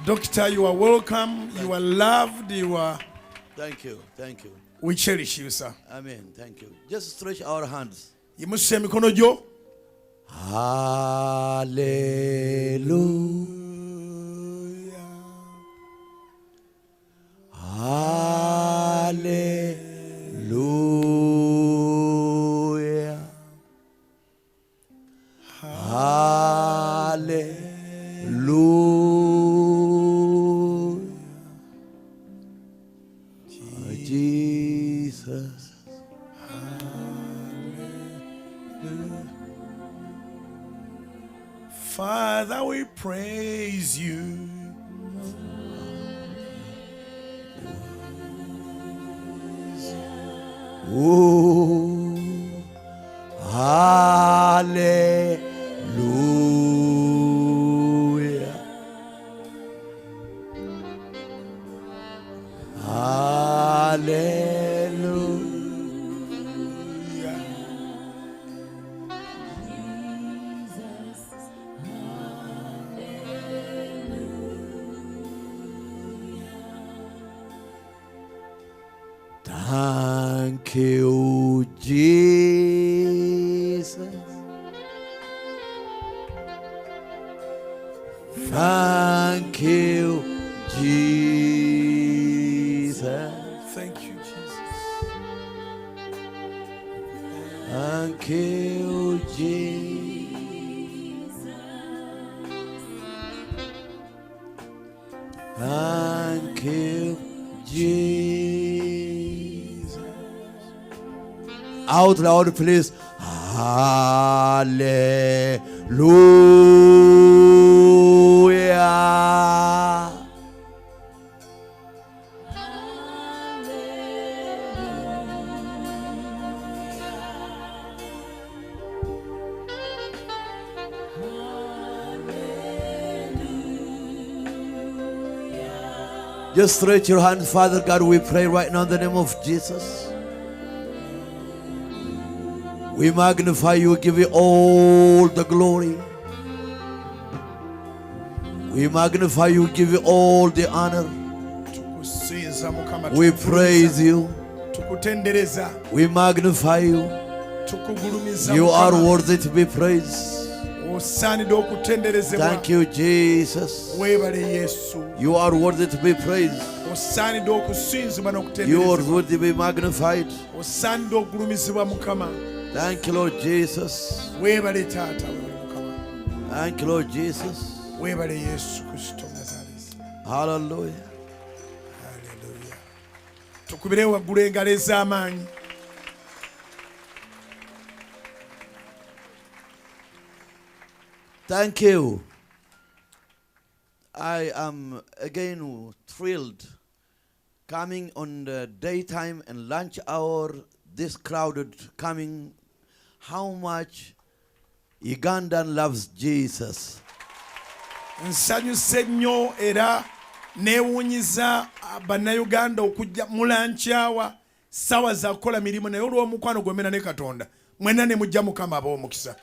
Doctor, you are welcome. You are loved. You are. Thank you. Thank you. We cherish you, sir. Amen. Thank you. Just stretch our hands. Yimusa emikono gyo. Hallelujah. Hallelujah. Hallelujah. Jesus. Father, we praise you. Oh, hallelujah. Hallelujah. Thank you, Jesus. Thank you, Jesus. Thank you, Jesus. Thank you, Jesus. Thank you, Jesus. Out loud, please. Hallelujah. Just stretch your hand. Father God, we pray right now in the name of Jesus. We magnify you, give you all the glory. We magnify you, give you all the honor. We praise you. We magnify you. You are worthy to be praised. Thank you, Jesus. You are worthy to be praised. You are worthy to be magnified. Thank you, Lord Jesus. Thank you, Lord Jesus. Hallelujah. Tukubire waggulu engalo ez'amaanyi. Thank you. I am again thrilled coming on the daytime and lunch hour, this crowded coming. How much Ugandan loves Jesus. Nsanyuse nnyo era neewuunyiza bannayuganda okujja mulanchawa sawa za kukola mirimu naye olw'omukwano gwemmena ne Katonda mwenna ne mujja Mukama ab'omukisa.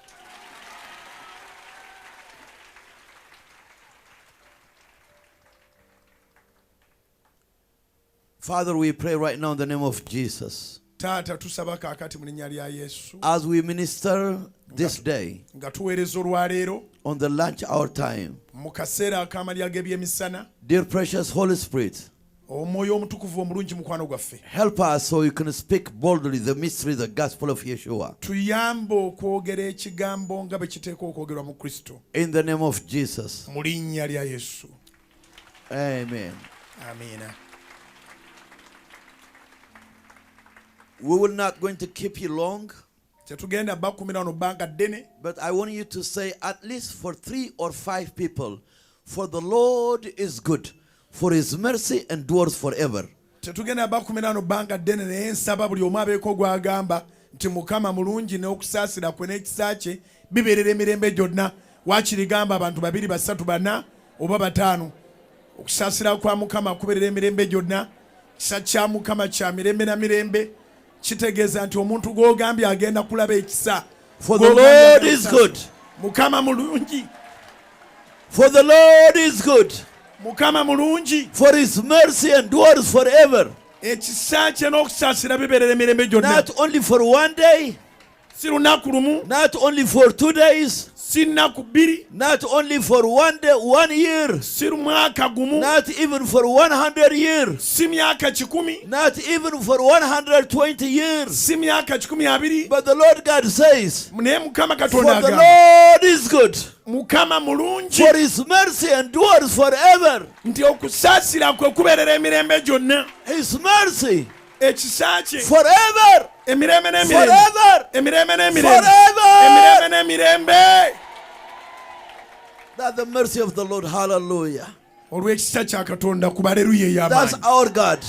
Father, we pray right now in the name of Jesus. Taata tusaba kaakati mu linnya lya Yesu. As we minister this day nga tuweereza olwaleero on the lunch hour time, mu kaseera ak'amalya g'ebyemisana, dear precious Holy Spirit, omwoyo omutukuvu omulungi mukwano gwaffe, help us so you can speak boldly the mystery, the gospel of Yeshua. Tuyambe okwogera ekigambo nga bwe kiteekwa okwogerwa mu Kristo. In the name of Jesus. Mu linnya lya Yesu. Amen. Amiina. We will not going to keep you long. But I want you to say at least for 3 or 5 people, for the Lord is good, for his mercy endures forever. Tetugenda bakumirano banga ddene naye nsaba buli omu abeeko gwagamba nti Mukama mulungi n'okusaasira kwe n'ekisa kye bibeerera emirembe gyonna. Waakiri gamba abantu 2, 3, 4 oba 5. Okusaasira kwa Mukama kubeerera emirembe gyonna. Kisa kya Mukama kya mirembe na mirembe. Kitegeeza nti omuntu gw'ogambye agenda kulaba ekisa. For the Lord is good. Mukama mulungi. For the Lord is good. Mukama mulungi. For his mercy endures forever. Ekisa kye n'okusaasira bibeerera emirembe gyonna. Not only for one day, Si lunaku lumu, not only for 2 days, si nnaku bbiri, not only for 1 day, 1 year, si mwaka gumu, not even for 100 years, si myaka 100, not even for 120 years. si myaka 20. But the Lord God says, Naye Mukama for Katonda the agamba, Lord is good, Mukama mulungi, for his mercy endures forever. nti okusaasira kwe kubeerera emirembe gyonna. His mercy Ekisa kye forever, emirembe n'emirembe, forever, emirembe n'emirembe, forever. emirembe n'emirembe. That's the mercy of the Lord. Hallelujah. Olw'ekisa kya Katonda ku baleluya That's ey'amaanyi. our God.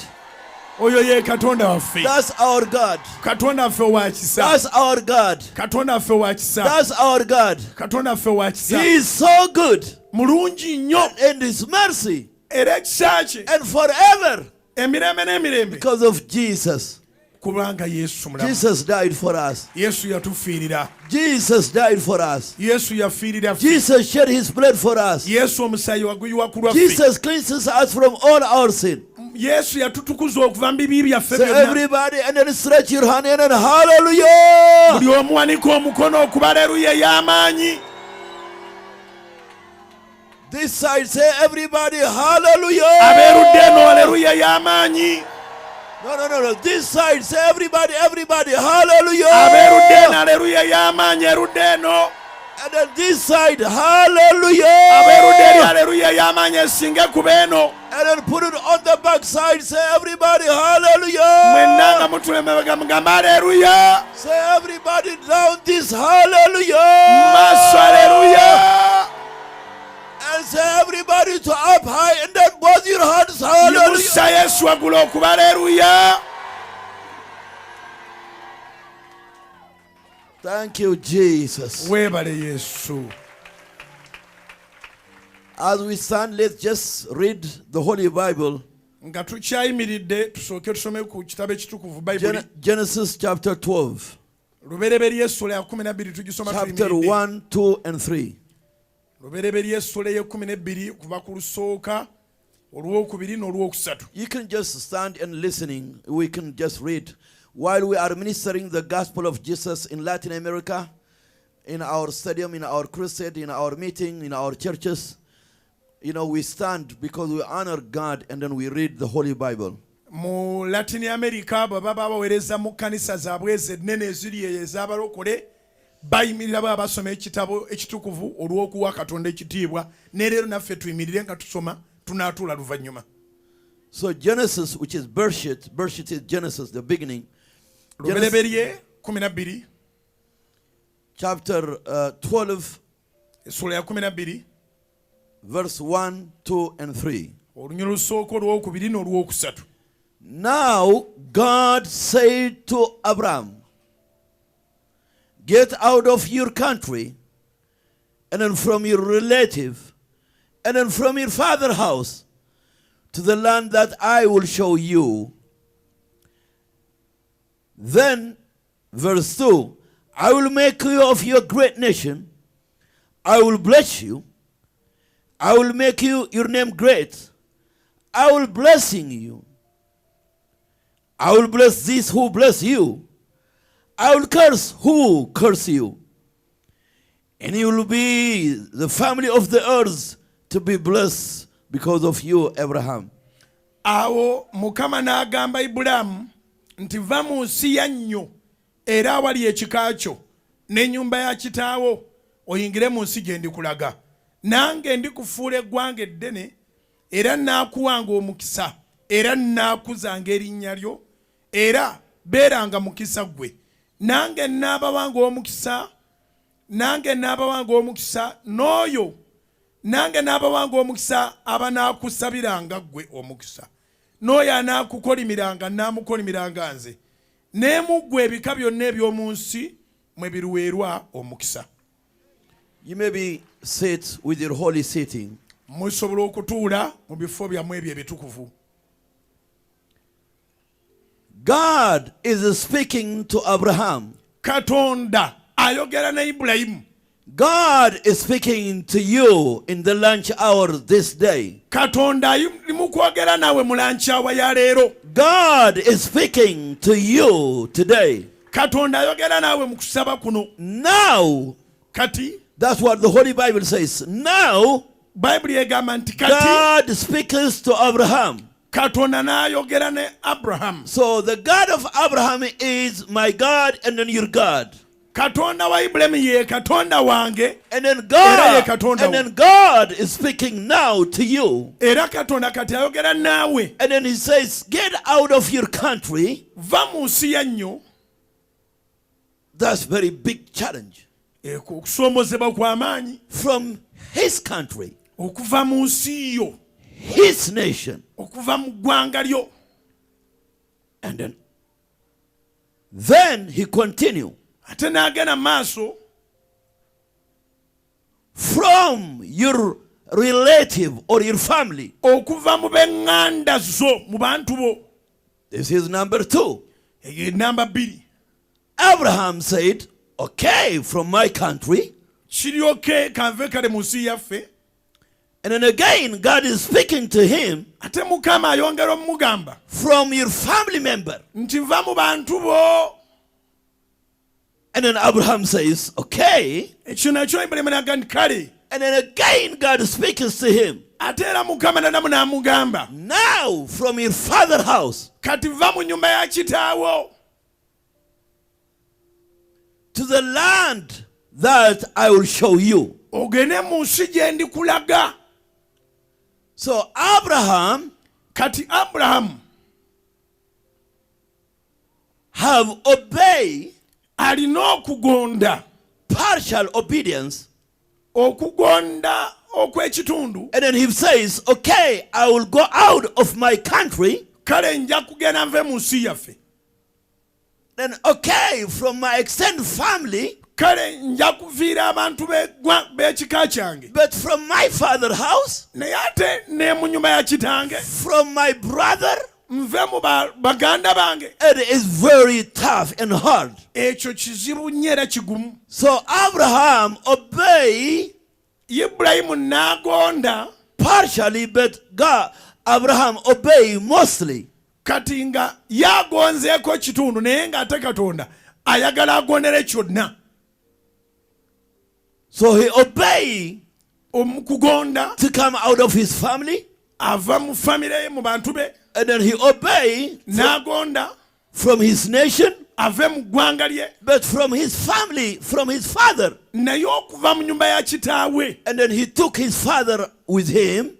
Oyo ye Katonda waffe. That's our God. Katonda waffe wa kisa. That's our God. Katonda waffe wa kisa. That's our God. Katonda waffe wa kisa. He is so good. Mulungi nnyo. And his mercy. Era ekisa kye And forever. emirembe n'emirembe. Because of Jesus. Kubanga Yesu mulamu. Jesus died for us. Yesu yatufiirira. Jesus died for us. Yesu yafiirira ffe. Jesus shed his blood for us. Yesu omusaayi waguyiwa ku lwaffe. Jesus cleanses us from all our sin. Yesu yatutukuza okuva mu bibi byaffe So byonna. everybody, and then stretch your hand in and hallelujah. Buli omu wanika omukono okuba aleluya ey'amaanyi. This side say everybody hallelujah. Abeerudde eno aleluya ey'amaanyi. No. This side say everybody hallelujah. Abeerudde eno aleluya ey'amaanyi erudde eno. And then this side hallelujah. Abeerudde eri aleluya ey'amaanyi esinge kuba eno. And then put it on the back side. Say everybody hallelujah. Mwenna nga mutulemebega mugamba aleluya. Say everybody down this hallelujah. Maaso aleluya. And say everybody to up high and then both your hands hallelujah. Yimusa Yesu waggulu okuba aleluya. Thank you, Jesus. Weebale Yesu. As we stand, let's just read the Holy Bible. Nga tukyayimiridde tusooke tusome ku kitabo ekitukuvu Bayibuli. Genesis chapter 12. Lubereberye essula ya 12 tugisoma Chapter tuyimiridde. 1, 2, and 3. Lubereberye essula ye 12 kuva ku lusooka olwokubiri n'olwokusatu. You can just stand and listening. We can just read. While we are ministering the gospel of Jesus in Latin America, in our stadium, in our crusade, in our meeting, in our churches, we stand because we honor God and then we read the Holy Bible. Mu Latin America baba babaweereza mu kkanisa zaabwe ez'ennene eziri eyo ez'abalokole bayimirira baba basoma ekitabo ekitukuvu olw'okuwa Katonda ekitiibwa ne leero naffe tuyimirire nga tusoma tunaatuula luvannyuma. So Genesis, which is Bereshit is Genesis, the beginning. Lubereberye 12 Chapter 12, essula ya 12 verse 1, 2, and 3. olunyulu lusooka olwokubiri n'olwokusatu. Now God said to Abram, get out of your country, and then from your relative, and then from your father's house, to the land that I will show you. Then, verse 2, I will make you of your great nation, I will bless you, I will make your name great, I will blessing you, I will bless these who bless you, I will curse who curse you, and you will be the family of the earth to be blessed because of you, Abraham. Awo Mukama n'agamba Ibulaamu nti va mu nsi yannyo era awali ekika kyo n'ennyumba ya kitaawo oyingire mu nsi gye ndikulaga. Nange ndikufuula eggwanga eddene era nnaakuwanga omukisa era nnaakuzanga erinnya lyo era beeranga mukisa ggwe. Nange nnaabawanga omukisa n'oyo nange n'abawanga omukisa abanaakusabiranga ggwe omukisa n'oyo anaakukolimiranga nnaamukolimiranga nze ne mu ggwe ebika byonna eby'omu nsi mwe biruweerwa omukisa. You may be sit with your holy sitting. Musobola okutuula mu bifo byammwe ebyo ebitukuvu. God is speaking to Abraham. Katonda ayogera ne Ibulayimu. God is speaking to you in the lunch hour this day. Katonda mukwogera nawe mu lunch hour ya leero. God is speaking to you today. Katonda ayogera nawe mu kusaba kuno. Now, kati, that's what the Holy Bible says. Now, Bible egamba nti kati, God speaks to Abraham. Katonda n'ayogera ne Abraham. So the God of Abraham is my God and then your God. Katonda wa Ibrahim ye Katonda wange. And then God is speaking now to you. Era Katonda kati ayogera nawe. And then he says, get out of your country. Va mu nsi yannyo. That's very big challenge. Okusomozebwa kw'amaanyi. From his country. Okuva mu nsi yo. His nation. Okuva mu ggwanga lyo. And then he continued. Ate n'agenda maaso. From your relative or your family. Okuva mu b'eŋŋanda zo mu bantu bo. This is number 2. Number 2. Abraham said, okay, from my country. Kiri okay kanve kale mu nsi yaffe. And then again, God is speaking to him. Ate Mukama ayongera omugamba. From your family member. Nti va mu bantu bo. And then Abraham says, okay. And then again, God speaks to him. Now, from your father's house. To the land that I will show you. So Abraham have obeyed alina okugonda partial obedience, okugonda okwekitundu. And then he says, okay, I will go out of my country. Kale nja kugenda nve mu nsi yaffe. Then okay, from my extended family. Kale nja kuviira abantu b'ekika kyange. But from my father's house. Naye ate ne mu nyumba ya kitange. From my brother. Nve mu baganda bange. It is very tough and hard. Ekyo kizibu nnyo era kigumu. So Abraham obeyed. Ibrahimu n'agonda. Partially, but Abraham obeyed mostly. Kati nga yagonzeeko kitundu naye nga ate Katonda ayagala agondere kyonna. So he obeyed kugonda to come out of his family. Ava mu family mu bantu be. And then he obeyed n'agonda from his nation. Ave mu ggwanga lye. But from his family, from his father. Naye okuva mu nyumba ya kitaawe. And then he took his father with him.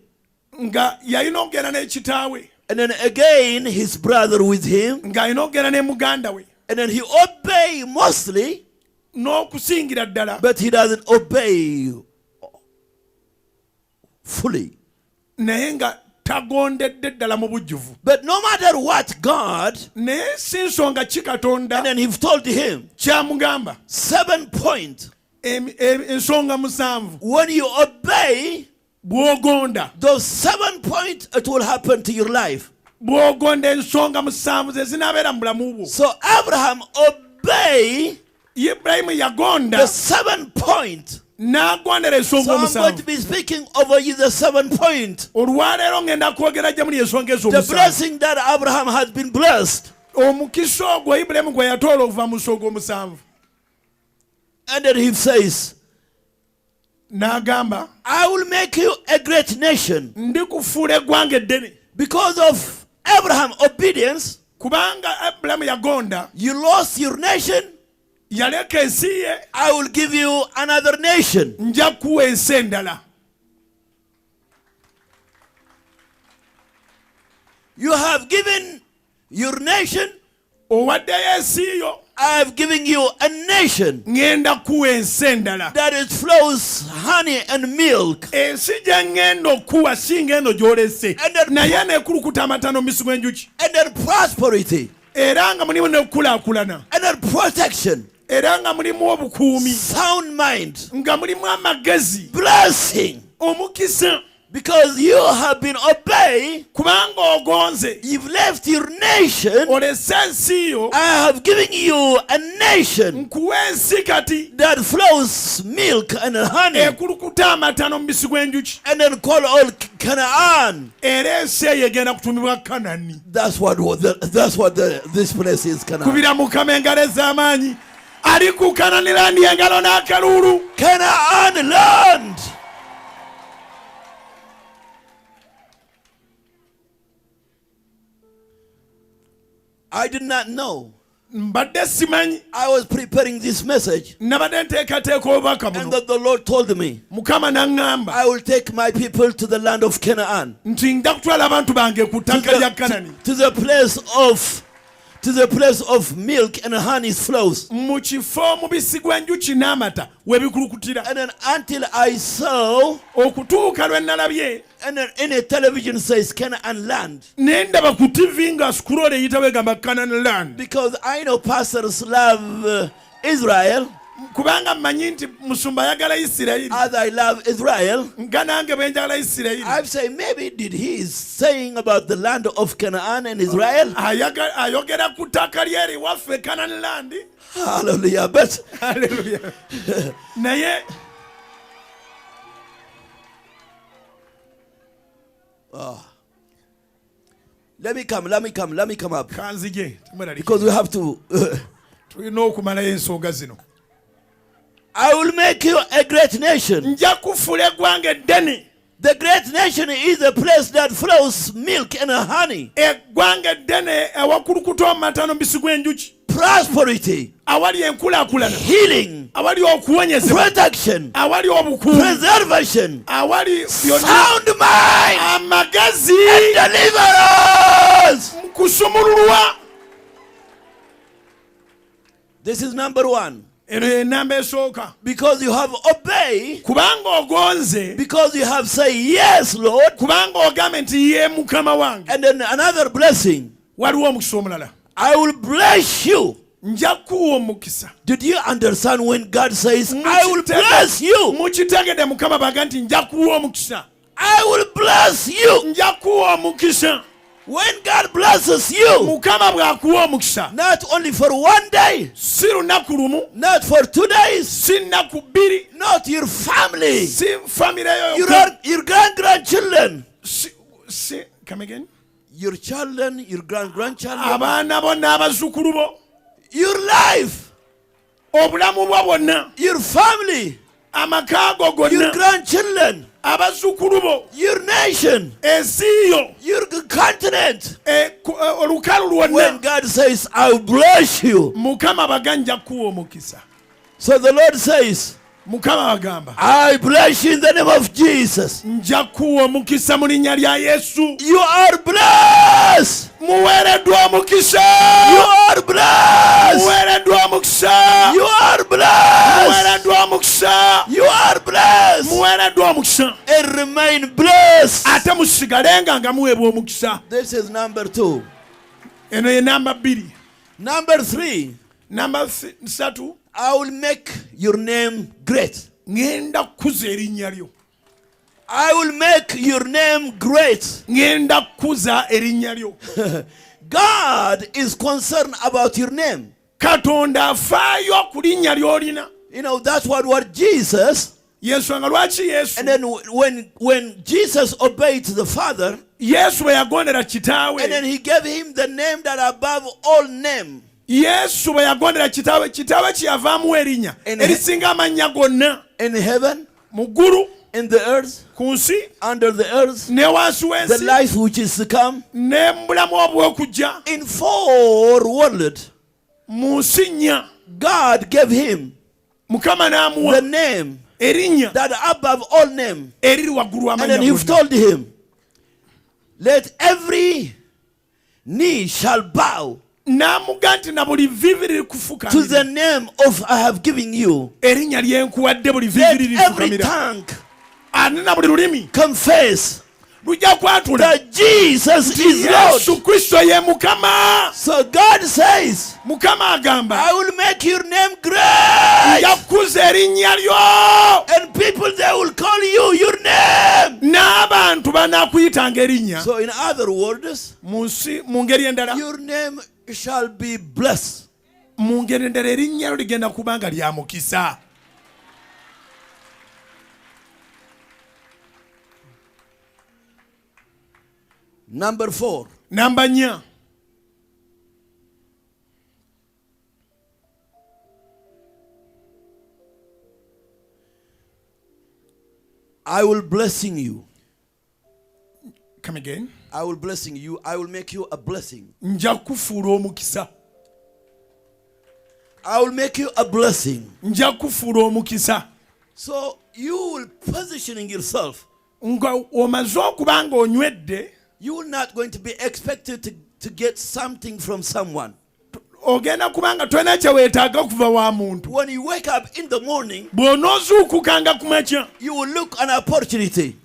Nga yalina okugenda ne kitaawe. And then again his brother with him. Nga alina okugenda ne muganda we. And then he obeyed mostly. N'okusingira ddala. But he doesn't obey fully. Naye nga tagondedde ddala mu bujjuvu. But no matter what God. Naye si nsonga ki Katonda. And then he told him. Kyamugamba. 7 points. Ensonga 7. When you obey. Bw'ogonda. Those 7 points, it will happen to your life. Bw'ogonda ensonga 7 ze zinaabeera mu bulamu bwo. So Abraham obeyed. Ibrahimu yagonda. The 7 points. N'agondera ensonga 7. So I'm going to be speaking over you the 7 points. Olwaleero ngenda kwogera gye muli ensonga ezo 7. The blessing that Abraham has been blessed. Omukisa ogwo Ibrahimu gwe yatoola okuva mu nsonga 7. And then he says, n'agamba, I will make you a great nation. Ndikufuula eggwanga eddene. Because of Abraham's obedience, kubanga Abrahamu yagonda, you lost your nation. Yaleka ensi ye. I will give you another nation. Nja kuwa ensi endala. You have given your nation. Owaddeyo ensi yo. I have given you a nation. Ngenda kuwa ensi endala. That it flows honey and milk. Ensi gye ngenda okuwa si ngendo gy'olese. Naye n'ekulukuta amata n'omubisi gw'enjuki. And then prosperity. Era nga mulimu n'okukulaakulana. And then protection. Era nga mulimu obukuumi. Sound mind. Nga mulimu amagezi. Blessing. Omukisa. Because you have been obeyed, kubanga ogonze you've left your nation. olese ensi yo, I have given you a nation nkuwa ensi kati that flows milk and honey, ekulukuta amata n'omubisi gw'enjuki, and then call all Canaan. era ensi eyo egenda kutuumibwa Kanani. That's what this place is, Canaan. Kubira Mukama engalo ez'amaanyi, ali ku Kanani land engalo n'akalulu. Canaan land. I did not know. Mbadde simanyi, I was preparing this message, nabadde nteekateeka obubaka and buno. that the Lord told me, Mukama n'aŋŋamba I will take my people to the land of Canaan, nti nja kutwala abantu bange ku ttaka lya Kanani, to the place of milk and honey flows. mu kifo omubisi gw'enjuki n'amata we bikulukutira. And then until I saw, Okutuuka lwe nalabye, and then in a television says Canaan land. ne ndaba ku TV nga scroll eyitawo egamba Canaan land. Because I know pastors love Israel, Kubanga mmanyi nti musumba ayagala Isirayiri, as I love Israel. nga nange bwe njagala Isirayiri. I'm saying maybe did he is saying about the land of Canaan and Israel? Ayogera ku ttaka lyeri waffe Canaan land. Hallelujah. But Hallelujah. Naye let me come up. kanzije temweraliikirira. Because we have to. Tulina okumalayo ensonga zino. I will make you a great nation. Nja kufuula eggwanga eddene. The great nation is a place that flows milk and honey. Eggwanga eddene awakulukuta amata n'omubisi gw'enjuki. Prosperity, Awali enkulaakulana. healing, Awali okuwonyezebwa. protection, Awali obukuumi. preservation, Awali byonna. sound mind, Amagezi. deliverance. Kusumululwa. This is number one. Eno ye nnamba esooka. Because you have obeyed, Kubanga ogonze. because you have said yes, Lord. Kubanga ogambe nti ye Mukama wange. And then another blessing, Waliwo omukisa omulala. I will bless you. Nja kuwa omukisa. Did you understand when God says, I will bless you? Mukitegedde Mukama baga nti nja kuwa omukisa. I will bless you. Nja kuwa omukisa. When God blesses you, Mukama bw'akuwa omukisa. not only for one day, Si lunaku lumu. not for 2 days, Si nnaku bbiri. not your family, Si famire yo. your grandchildren, Come again. your children, your grandchildren, Abaana bo n'abazzukulu bo. your life, Obulamu bwo bwonna. your family, Amaka go your gonna. grandchildren, Abazzukulu bo. your nation, Ensi yo. your continent. Olukalu When lwonna. God says, I will bless you. Mukama baga nja kuwa omukisa. So the Lord says, Mukama bagamba. I bless you in the name of Jesus. Nja kuwa omukisa mu linnya lya Yesu. You are blessed. Muweereddwa omukisa. You are blessed. Muweereddwa omukisa. You are blessed. Muweereddwa omukisa. You are blessed. Muweereddwa omukisa. And remain blessed. Ate musigalenga nga muweebwa omukisa. This is number 2. Eno ye namba 2. Number 3. Namba 3. I will make your name great. Ngenda kukuza erinnya lyo. I will make your name great. Ngenda kukuza erinnya lyo. God is concerned about your name. Katonda afaayo ku linnya ly'olina. You know, that's what Jesus. Yesu nga lwaki Yesu. And then when Jesus obeyed the Father, Yesu bwe yagondera kitaawe. and then he gave him the name that above all name. Yesu bwe yagondera kitaawe kyeyavaamu erinnya erisinga amannya gonna. In heaven, mu ggulu, in the earth, ku nsi, under the earth, ne wansi the w'ensi, life which is to come, ne mu bulamu obw'okujja. in 4 worlds, Mu nsi nnya, God gave him Mukama the n'amuwa name erinnya that above all name. eriri waggulu And then amannya he gonna. told him, let every knee shall bow N'amuga nti na buli vvivi liri to kufukamira. the name of I have given you. Erinnya lyenkuwadde buli vvivi Let liri every kufukamira. tongue Ate na buli lulimi confess lujja kwatula that Jesus is Lord. Yesu Kristo ye Mukama. So God says, Mukama agamba I will make your name great. yakuza erinnya lyo. And people, they will call you your name. N'abantu abantu banaakuyitanga erinnya. So in other words, mu ngeri endala, your name shall be blessed. mu ngeri endala erinnya lyo ligenda kuba nga lya mukisa. Number 4. Namba 4. I will blessing you. Come again. I will blessing you. I will make you a blessing. Nja kufuula omukisa. I will make you a blessing. Nja kufuula omukisa. So you will positioning yourself. Nga omaze okuba nga onywedde, You are not going to be expected to get something from someone. ogenda kubanga tolina kye weetaaga kuva wa muntu. When you wake up in the morning, bw'onoozuukukanga ku makya, you will look an opportunity.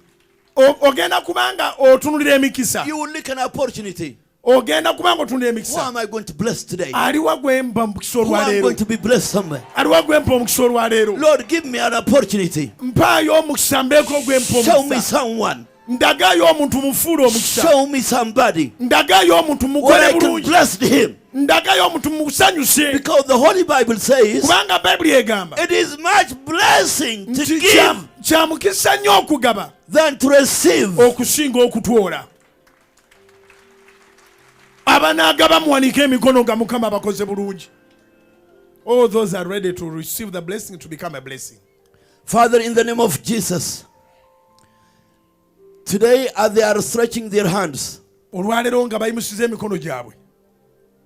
ogenda kubanga otunulira emikisa. You will look an opportunity. Ogenda kubanga otunulira Who emikisa. am I going to bless today? Aliwa gwemba omukisa Who am I olwaleero? going to be blessed somewhere? Aliwa gwempa omukisa olwaleero? Lord, give me an opportunity. Mpaayo omukisa mbeeko gwempa Show me omukisa. someone. Ndagayo omuntu mufuule omukisa. Show me somebody Ndagayo omuntu where mukole I can bulungi. bless him. Ndagayo omuntu musanyuse. Because the Holy Bible says Kubanga Bayibuli egamba it is much blessing to nti give kya mukisa nnyo okugaba than to receive. okusinga okutwola. Abanaagaba muwanika emikono nga Mukama bakoze bulungi. All those are ready to receive the blessing, to become a blessing. Father, in the name of Jesus, today as they are stretching their hands, Olwaleero nga bayimusiza emikono gyabwe.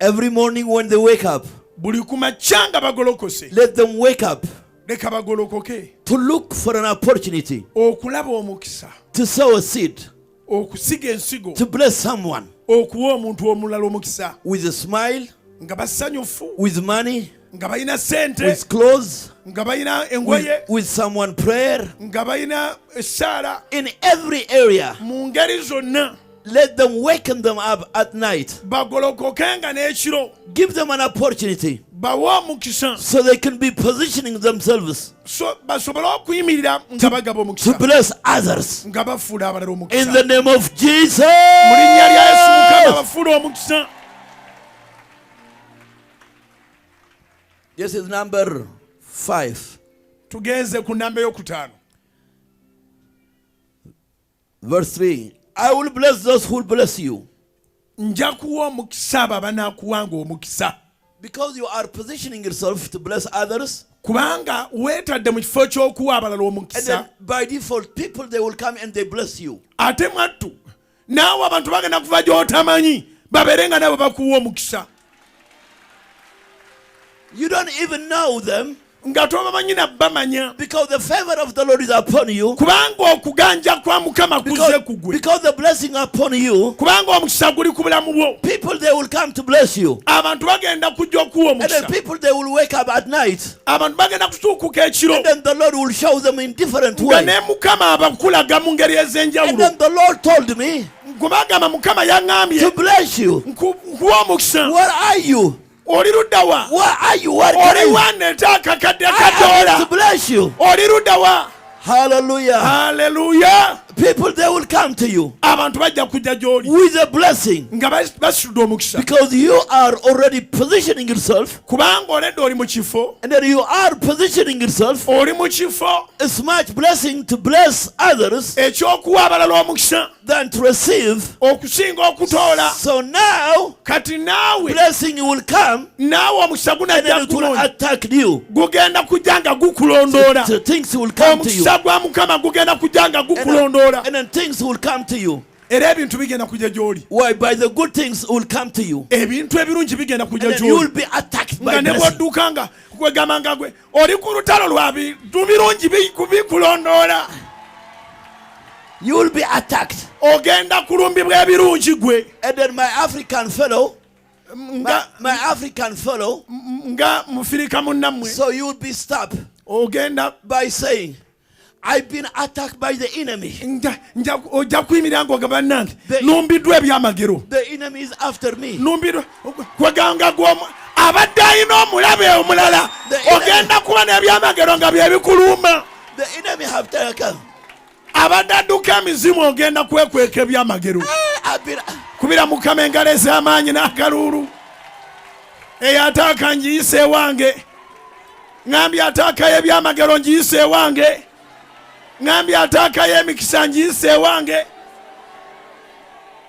every morning when they wake up, Buli ku makya nga bagolokose. let them wake up Leka bagolokoke. to look for an opportunity Okulaba omukisa. to sow a seed, Okusiga ensigo. to bless someone Okuwa omuntu omulala omukisa. with a smile, Nga basanyufu. with money, Nga balina sente. with clothes, Nga balina engoye. with someone prayer. Nga balina essaala. In every area, Mu ngeri zonna. let them waken them up at night. Bagolokoke nga n'ekiro. Give them an opportunity Bawe omukisa. so they can be positioning themselves So basobole okuyimirira nga bagaba to omukisa. bless others. Nga bafuula abalala In omukisa. the name of Jesus. Mu linnya lya Yesu Mukama bafuula omukisa. This is number 5. Tugenze ku nnamba ey'okutaano. Verse 3. I will bless those who will bless you. Nja kuwa omukisa abo abanaakuwanga omukisa. Because you are positioning yourself to bless others. Kubanga weetadde mu kifo ky'okuwa abalala And omukisa. then by default, people, they will come and they bless you. Ate mwattu naawe abantu bagenda kuva gy'otamanyi babeere nga nabo bakuwa omukisa. You don't even know them Nga tobamanyi na bamanya. because the favor of the Lord is upon you. Kubanga okuganja kwa Mukama kuze ku gwe. Because the blessing upon you, Kubanga omukisa guli ku bulamu bwo. people, they will come to bless you. Abantu bagenda kujja okuwa And then omukisa. people, they will wake up at night. Abantu bagenda kutuukuka ekiro. And then the Lord will show them in different Nga ways. ne Mukama abakulaga mu ngeri And ez'enjawulo. then the Lord told me Kubagamba Mukama to yaŋŋambye bless you. nkuwa omukisa. Where are you? Oli ludda wa? Where are you? Where Oli can wa nneeta akakadde I am kadoola? to bless you? Oli ludda wa? Hallelujah. Haleluya. People, they will come to you Abantu bajja kujja gy'oli with a blessing nga basitudde omukisa. because you are already positioning yourself, Kubanga oledde oli mu kifo. and then you are positioning yourself. Oli mu kifo It's much blessing to bless others eky'okuwa abalala omukisa than to receive. okusinga okutoola. So now, Kati naawe blessing will come naawe omukisa and then gunajja it will kunoonya. attack you. Gugenda kujja nga gukulondoola. So things will come to you. Omukisa gwa Mukama gugenda kujja nga And then, gukulondoola. and then things will come to you. Era ebintu bigenda kujja gy'oli. Why? By the good things will come to you. Ebintu ebirungi bigenda kujja And then you will gy'oli. be attacked by Nga ne blessing. bw'odduka nga kwegamba nga gwe oli ku lutalo lwa bintu birungi bikulondoola. You will be attacked. Ogenda kulumbibwa ebirungi gwe. And then my African fellow, Nga nga mufirika munnammwe. so you will be stopped Ogenda by saying, I've been attacked by the enemy. ojja kuyimirira ng'ogamba bannange The- numbiddwa ebyamagero. The enemy is after me. Numbiddwa kweganga abadde alina omulabe omulala. The enemy- Ogenda kuba n'ebyamagero nga bye bikuluma. The enemy have taken. abadadduka emizimu ogenda kwekweka ebyamagero kubira mukama engalo ez'amaanyi n'akalulu eyo ataaka njiyise ewange ngambye ataakayo ebyamagero njiyise ewange ngambye ataakayo emikisa njiyise ewange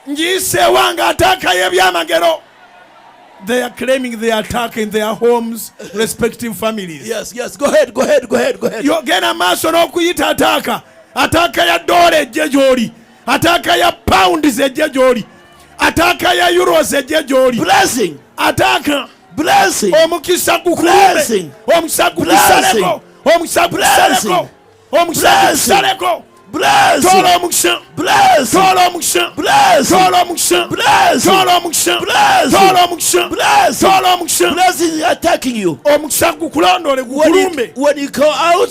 njiyise ewange ataakayo ebyamagero. They are claiming they attack in their homes, respective families. Yes. Go ahead. Yogena maaso n'okuyita ataaka ya dola ejje gy'oli, ataaka ya pounds ejje gy'oli, ataaka ya euros ejje gy'oli. Blessing. Ataaka. Blessing. Omukisa gukulumbe. Omukisa gukusaleko. Omukisa gukusaleko. Omukisa gukusaleko. Blessing. Tola omukisa. Blessing. Tola omukisa. Blessing. Tola omukisa. Blessing. Tola omukisa. Blessing. Tola omukisa. Blessing. Tola omukisa. Blessing is attacking you. Omukisa gukulondole gukulumbe. When you go out,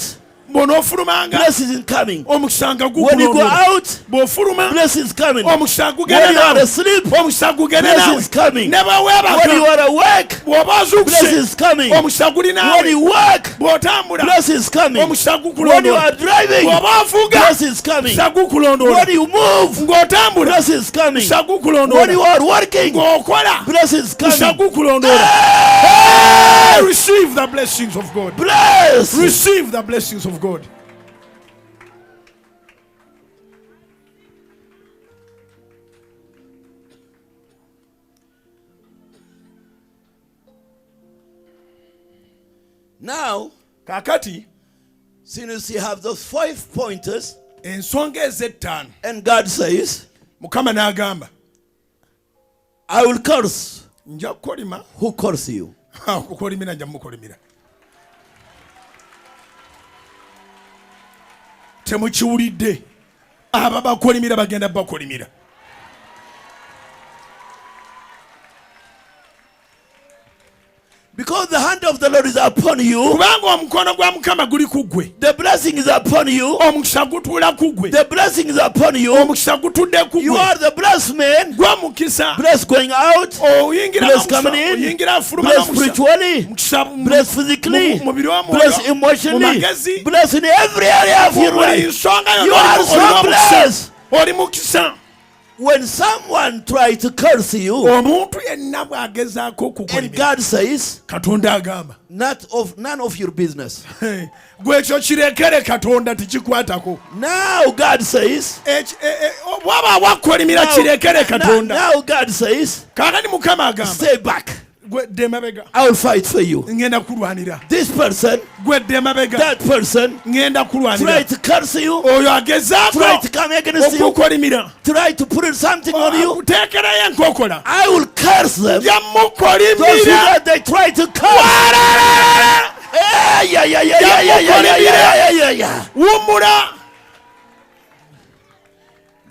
bw'onoofulumanga blessing is coming. omukisa nga When you go gukulondole. out, Bw'ofuluma blessing is coming. omukisa When gugenda you are nawe. asleep, Omukisa gugenda blessing nawe. is coming. Ne When you bweweebaka are awake, bw'oba blessing ozuukuse is coming. omukisa guli When you naawe. work, Bw'otambula blessing is coming. omukisa When you gukulondole. are driving, bw'oba ofuga blessing is coming. omukisa gukulondole. When you move, ng'otambula blessing is coming. omukisa When gukulondole. you are working, ng'okola blessing is omukisa coming. gukulondole. Hey! Receive the blessings of God. Bless. Receive the blessings of God. Now, Kakati since you have those 5 pointers, ensonga ez'ettaano and God says, Mukama n'agamba I will curse nja kukolima who curse you. okukolimira nja mukolimira. Temukiwulidde aba bakolimira bagenda bakolimira. Because the hand of the Lord is upon you, Kubanga omukono gwa Mukama guli ku ggwe. the blessing is upon you, Omukisa gutuula ku ggwe. the blessing is upon you. Omukisa gutudde ku You ggwe. are the blessed man, Gwa mukisa. blessed going out, Oyingira blessed n'omukisa. coming in, Oyingira afuluma blessed n'omukisa. spiritually, Mukisa blessed physically, mubiri w'omwoyo. blessed emotionally, Mu magezi. blessed in every area of your Buli life. nsonga You yonna are oli so mukisa. blessed. Oli mukisa. When someone tries to curse you, Omuntu yenna bw'agezaako and okukolimira. God says, Katonda agamba. none of your business. Gwe ekyo kirekere Katonda tekikwatako. Now God says, bw'aba wakolimira kirekere Katonda. now God says, Kaakati Mukama agamba. stay back. Gwe dde mabega. I will fight for you. Ngenda kulwanira. This person, Gwe dde mabega. that person, Ngenda kulwanira. try to curse you, Oyo agezaako try to come against you, okukolimira. try to put something on you. Akuteekerayo enkokola. I will curse them. Nja Those who mukolimira. that they try to curse. Yeah. Wumula.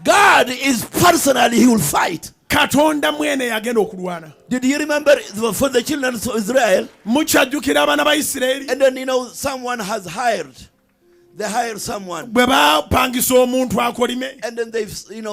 God is personally, he will fight. Katonda mwene yagenda okulwana. Did you remember for the children of Israel? Mukyajjukira abaana ba Isirayiri. And then, someone has hired. They hire someone. Bwe bapangisa omuntu akolime. And then they've,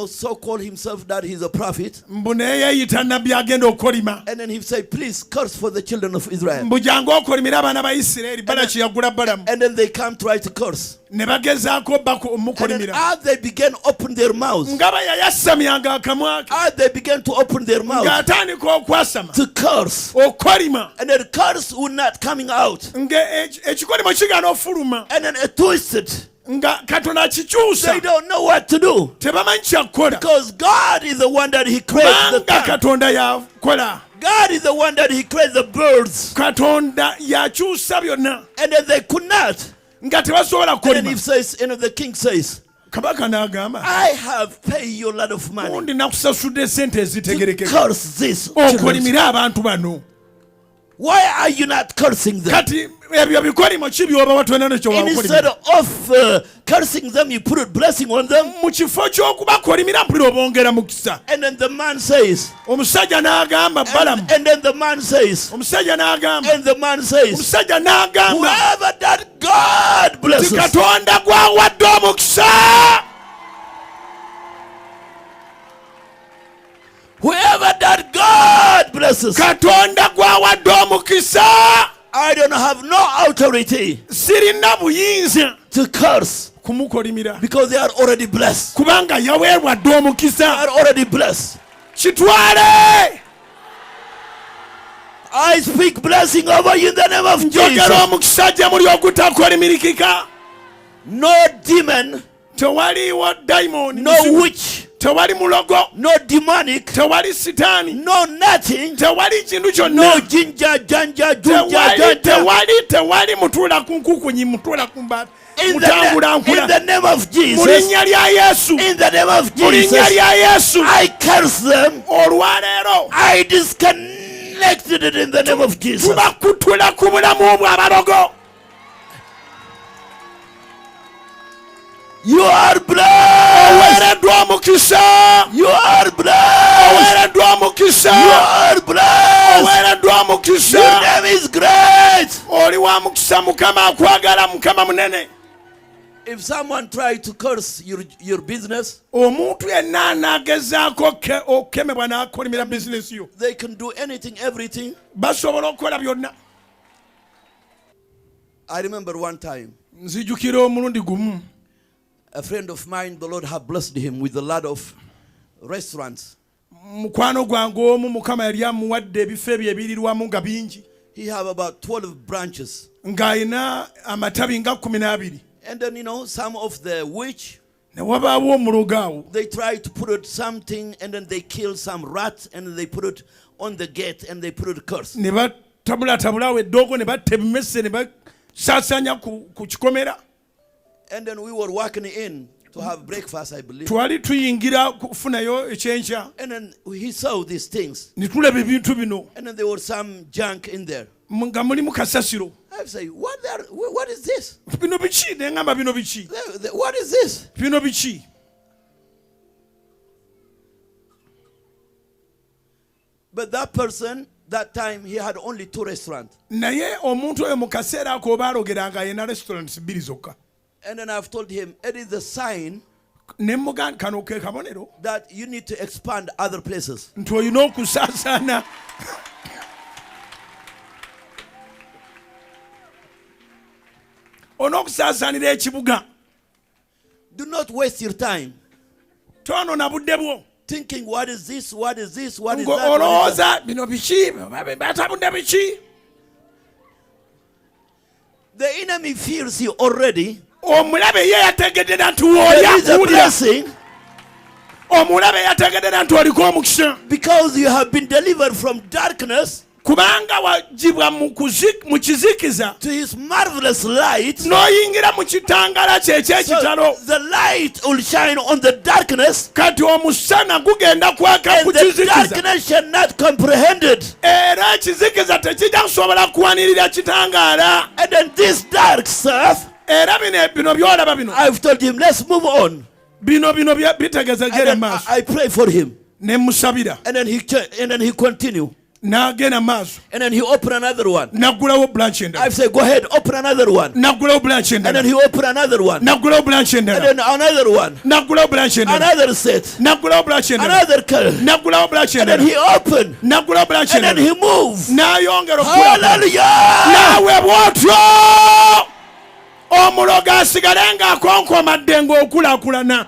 so called himself that he's a prophet. Mbu neyeeyita nabbi agenda okolima. And then he said, please curse for the children of Israel. Mbu jangu okolimire abaana ba Isirayiri. Balaki yagula Balamu. And then they come try to curse. Ne bagezaako And then mukolimira. as they began to open their mouths, Nga yayasamyanga akamwa ke. as they began to open their mouths Ng'atandika okwasama. to curse, Okolima. and then curse would not coming out. Ekikolimo kigaana ofuluma. And then it twisted. Nga Katonda They akikyusa. don't know what to do. Tebamanyi kyakukola. Because God is the one that he created the Kubanga tongue. Katonda yakola. God is the one that he created the birds. Katonda yakyusa byonna. And then they could not. Nga tebasobola And then kukolima. he says, the king says, Kabaka n'agamba. I have paid you a lot of money Undi nakusasudde sente to ezitegerekeka. curse this children. Okolimire abantu bano. Why are you not cursing them? Kati ebyo bikolimo ki by'oba watwena nekyo Instead wakolimira. of cursing them, you put a blessing on them. Mu kifo ky'okubakolimira mpulira obongera mukisa. And then the man says, Omusajja n'agamba Balamu. and then the man says, Omusajja n'agamba. and the man says, Omusajja n'agamba. whoever that God blesses, Ti Katonda gw'awadde omukisa. whoever that God blesses, Katonda gw'awadde omukisa. I don't have no authority Sirina buyinza to curse. kumukolimira because they are already blessed. kubanga yaweerwadde They omukisa. are already blessed. Kitwale I speak blessing over you in the name of njogera Jesus. omukisa gye muli ogutakolimikika. No demon, Tewaliwo daimoni, no witch, tewali mulogo, no demonic, tewali sitaani, no nothing, tewali kintu no kyonna, ginger, janja, junja, tewali mutula ku nkukunyi, mutula ku mbata, in mutangula nkula. the name of Mu Jesus, linnya lya Yesu, in the name of mu linnya Jesus, lya Yesu, I curse them. olwaleero I disconnected it in the name of Jesus. tubakutula ku bulamu bwo abalogo. You are blessed. Oweereddwa omukisa, You are blessed. oweereddwa omukisa, You are blessed. oweereddwa Your omukisa. name is great. Oli wa mukisa, Mukama akwagala, Mukama munene. If someone tried to curse your business, Omuntu yenna anaagezaako okukemebwa n'akolimira bizinesi yo, they can do anything, everything. basobola okukola byonna. I remember one time, Nzijukira omulundi gumu, a friend of mine, the Lord have blessed him with a lot of restaurants. mukwano gwange omu Mukama yali amuwadde ebifo ebyo ebirirwamu nga bingi, He have about 12 branches. ng'alina amatabi nga 12. And then, some of the witch, Ne wabaawo omulogo awo, they try to put it something, and then they kill some rats, and then they put it on the gate, and they put it curse. ne batabulatabulawo eddoogo, ne batta ebimese, ne basaasaanya ku kikomera. And then we were walking in to have breakfast, I believe. Twali tuyingira kufunayo ekyenkya, And then he saw these things. ne tulaba ebintu bino And then there was some junk in there. nga mulimu kasasiro. I say, what is this? Bino biki? Ne ngamba bino biki? What is this? Bino biki? But that person, that time, he had only 2 restaurants. Naye omuntu oyo mu kaseera ako oba alogeranga yena restaurants 2 zokka. And then I've told him, it is a sign Ne mugamba kano ke kabonero that you need to expand other places. nti olina okusaasaana. Olina okusaasaanira ekibuga. Do not waste your time Twonoona budde bwo. thinking, what is this? What is this? What is that? What is that? Olowooza bino biki? Batabudde biki? The enemy fears you already. Omulabe ye yategeddera nti There is a w'oli blessing omulabe yategeddera nti oliko omukisa. because you have been delivered from darkness Kubanga wagibwa mu kizikiza to his marvelous light. n'oyingira mu kitangaala kye eky'ekitalo. So the light will shine on the darkness, Kati omusana gugenda kwaka ku and the kizikiza, darkness shall not comprehend it. era ekizikiza tekijja kusobola kuwanirira kitangaala. And then this dark stuff, Era bino byolaba bino I've told him, let's move on. bino bitegeeza And gere then maaso. I pray for him. Ne musabira And then he continue. n'agenda maaso, And then he open another one. n'aggulawo branch endala, I say, go ahead, open another one. n'aggulawo branch And then endala, he open another one. n'aggulawo branch And endala, then another one. n'aggulawo branch endala, Another set. n'aggulawo branch endala, Another color. n'aggulawo branch And then endala, he open. n'aggulawo branch And then endala, he move. n'ayongera okukula. Hallelujah. Naawe bw'otyo omulogo asigale ng'akonkomadde ng'okulaakulana.